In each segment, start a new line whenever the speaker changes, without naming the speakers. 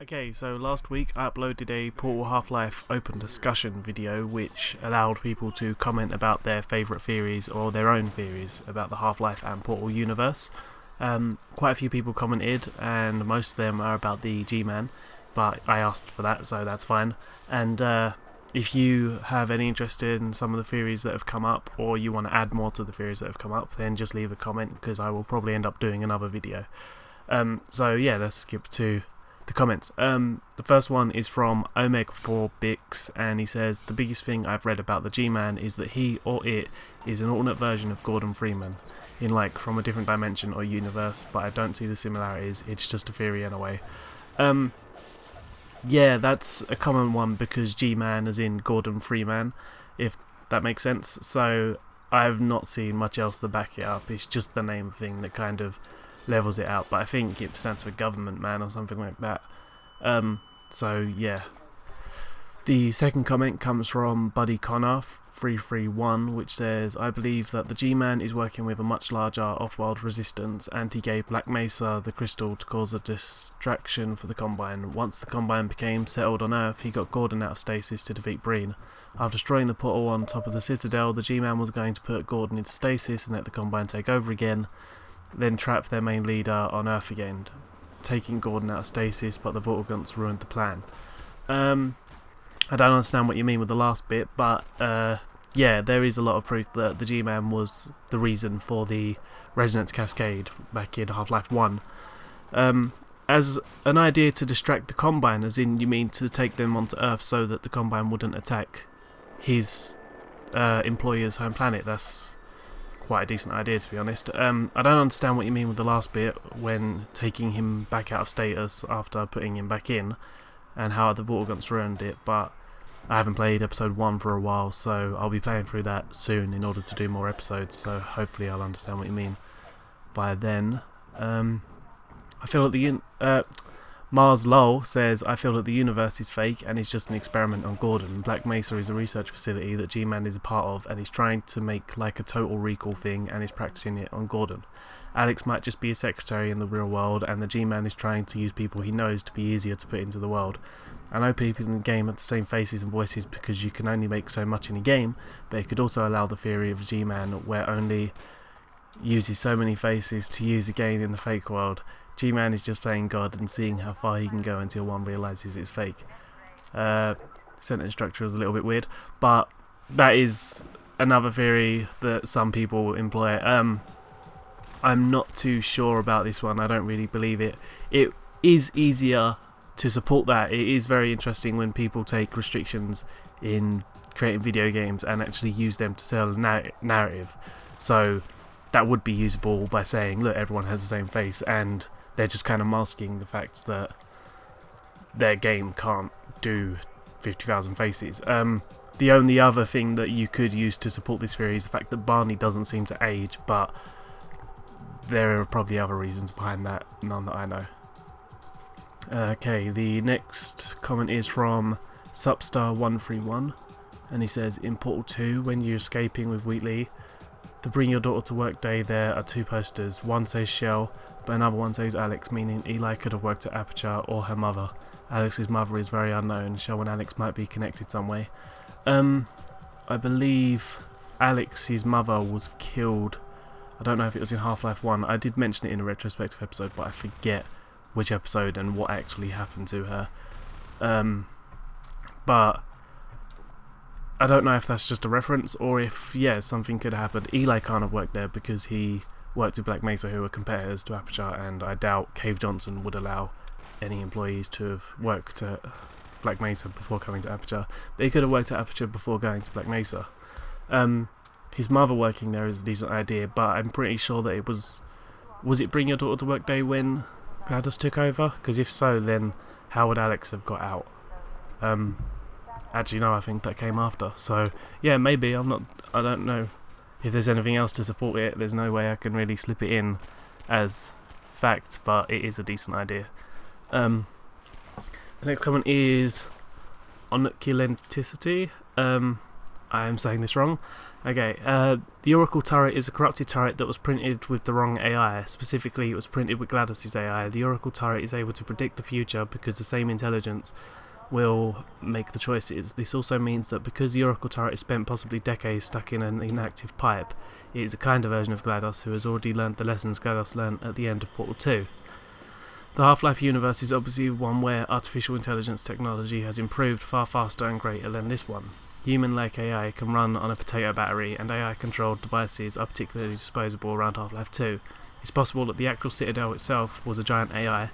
Okay, so last week I uploaded a Portal Half-Life open discussion video which allowed people to comment about their favourite theories or their own theories about the Half-Life and Portal universe. Quite a few people commented and most of them are about the GMan, but I asked for that, so that's fine. And if you have any interest in some of the theories that have come up, or you want to add more to the theories that have come up, then just leave a comment because I will probably end up doing another video. So yeah, let's skip to the comments. The first one is from Omega4Bix, and he says, the biggest thing I've read about the G-Man is that he or it is an alternate version of Gordon Freeman, in like from a different dimension or universe, but I don't see the similarities, it's just a theory anyway. Yeah, that's a common one because G-Man as in Gordon Freeman, if that makes sense. So I've not seen much else to back it up, it's just the name thing that kind of levels it out, but I think it stands for government man or something like that. So yeah. The second comment comes from Buddy Connor 331, which says, I believe that the G-Man is working with a much larger off-world resistance, and he gave Black Mesa the crystal to cause a distraction for the Combine. Once the Combine became settled on Earth, he got Gordon out of stasis to defeat Breen. After destroying the portal on top of the Citadel, the G-Man was going to put Gordon into stasis and let the Combine take over again, then trap their main leader on Earth again, taking Gordon out of stasis, but the Vortigaunt's ruined the plan. I don't understand what you mean with the last bit, but yeah, there is a lot of proof that the G-Man was the reason for the Resonance Cascade back in Half-Life 1. As an idea to distract the Combine, as in you mean to take them onto Earth so that the Combine wouldn't attack his employer's home planet, that's quite a decent idea, to be honest. I don't understand what you mean with the last bit when taking him back out of status after putting him back in, and how the Vortigaunt's ruined it, but I haven't played episode 1 for a while, so I'll be playing through that soon in order to do more episodes, so hopefully I'll understand what you mean by then. I feel that Mars Lowell says, I feel that the universe is fake and it's just an experiment on Gordon. Black Mesa is a research facility that G-Man is a part of, and he's trying to make like a total recall thing and is practicing it on Gordon. Alex might just be a secretary in the real world, and the G-Man is trying to use people he knows to be easier to put into the world. I know people in the game have the same faces and voices because you can only make so much in a game, but it could also allow the theory of G-Man where only uses so many faces to use again in the fake world. G-Man is just playing God and seeing how far he can go until one realises it's fake. Sentence structure is a little bit weird, but that is another theory that some people employ. I'm not too sure about this one, I don't really believe it. It is easier to support that. It is very interesting when people take restrictions in creating video games and actually use them to sell a narrative. So that would be usable by saying, look, everyone has the same face, and they're just kind of masking the fact that their game can't do 50,000 faces. The only other thing that you could use to support this theory is the fact that Barney doesn't seem to age, but there are probably other reasons behind that, none that I know. Okay, the next comment is from Supstar131, and he says, in Portal 2, when you're escaping with Wheatley, the Bring Your Daughter to Work day, there are two posters. One says Shell, but another one says Alex, meaning Eli could have worked at Aperture or her mother. Alex's mother is very unknown. Shell and Alex might be connected some way. I believe Alex's mother was killed. I don't know if it was in Half-Life 1. I did mention it in a retrospective episode, but I forget which episode and what actually happened to her. But I don't know if that's just a reference or if, yeah, something could have happened. Eli can't have worked there because he worked with Black Mesa, who were competitors to Aperture, and I doubt Cave Johnson would allow any employees to have worked at Black Mesa before coming to Aperture. But he could have worked at Aperture before going to Black Mesa. His mother working there is a decent idea, but I'm pretty sure that it was it Bring Your Daughter to Work day when GLaDOS took over? Because if so, then how would Alex have got out? Actually no, I think that came after. So yeah, maybe, I don't know if there's anything else to support it. There's no way I can really slip it in as fact, but it is a decent idea. The next comment is Onuculenticity. I am saying this wrong. Okay, the Oracle turret is a corrupted turret that was printed with the wrong AI. Specifically, it was printed with GLaDOS's AI. The Oracle turret is able to predict the future because the same intelligence will make the choices. This also means that because the Oracle turret is spent possibly decades stuck in an inactive pipe, it is a kind of version of GLaDOS who has already learned the lessons GLaDOS learned at the end of Portal 2. The Half-Life universe is obviously one where artificial intelligence technology has improved far faster and greater than this one. Human-like AI can run on a potato battery, and AI-controlled devices are particularly disposable around Half-Life 2. It's possible that the actual Citadel itself was a giant AI,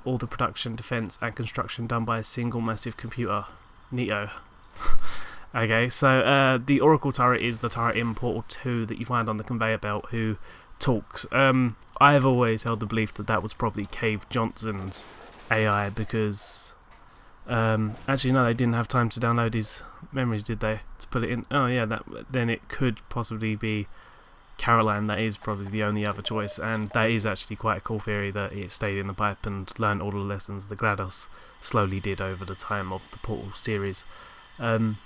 all the production, defense, and construction done by a single massive computer. Neato. Okay, so the Oracle turret is the turret in Portal 2 that you find on the conveyor belt who talks. I have always held the belief that that was probably Cave Johnson's AI because... actually no, they didn't have time to download his memories, did they? To put it in... Oh yeah, then it could possibly be Caroline. That is probably the only other choice, and that is actually quite a cool theory that it stayed in the pipe and learned all the lessons the GLaDOS slowly did over the time of the Portal series. Then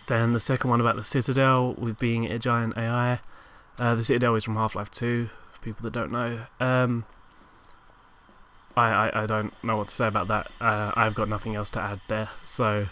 the second one about the Citadel, with being a giant AI. The Citadel is from Half-Life 2, for people that don't know. I don't know what to say about that. I've got nothing else to add there, so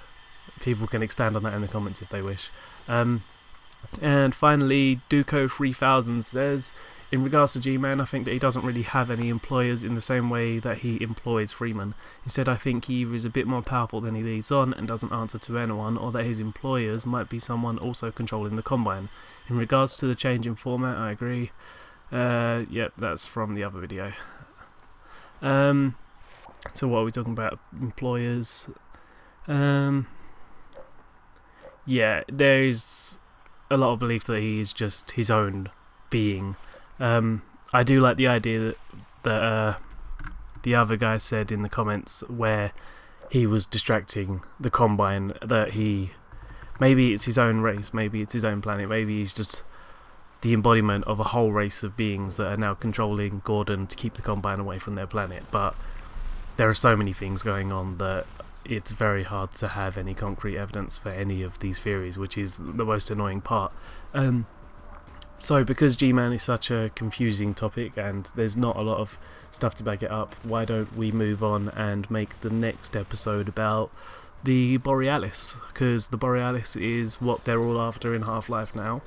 people can expand on that in the comments if they wish. And finally, Duco3000 says, in regards to GMan, I think that he doesn't really have any employers in the same way that he employs Freeman. Instead, I think he is a bit more powerful than he leads on and doesn't answer to anyone, or that his employers might be someone also controlling the Combine. In regards to the change in format, I agree. Yep, that's from the other video. So what are we talking about? Employers. Yeah, there's a lot of belief that he is just his own being. I do like the idea that the other guy said in the comments where he was distracting the Combine, that maybe it's his own race, maybe it's his own planet, maybe he's just the embodiment of a whole race of beings that are now controlling Gordon to keep the Combine away from their planet. But there are so many things going on that it's very hard to have any concrete evidence for any of these theories, which is the most annoying part. So because GMan is such a confusing topic and there's not a lot of stuff to back it up, why don't we move on and make the next episode about the Borealis, because the Borealis is what they're all after in Half-Life now,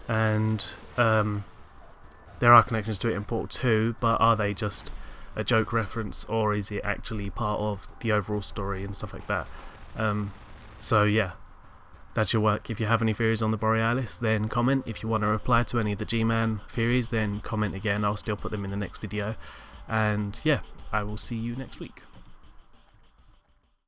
and there are connections to it in Portal 2, but are they just a joke reference, or is it actually part of the overall story and stuff like that? So yeah, that's your work. If you have any theories on the Borealis, then comment. If you want to reply to any of the GMan theories, then comment again. I'll still put them in the next video. And yeah, I will see you next week.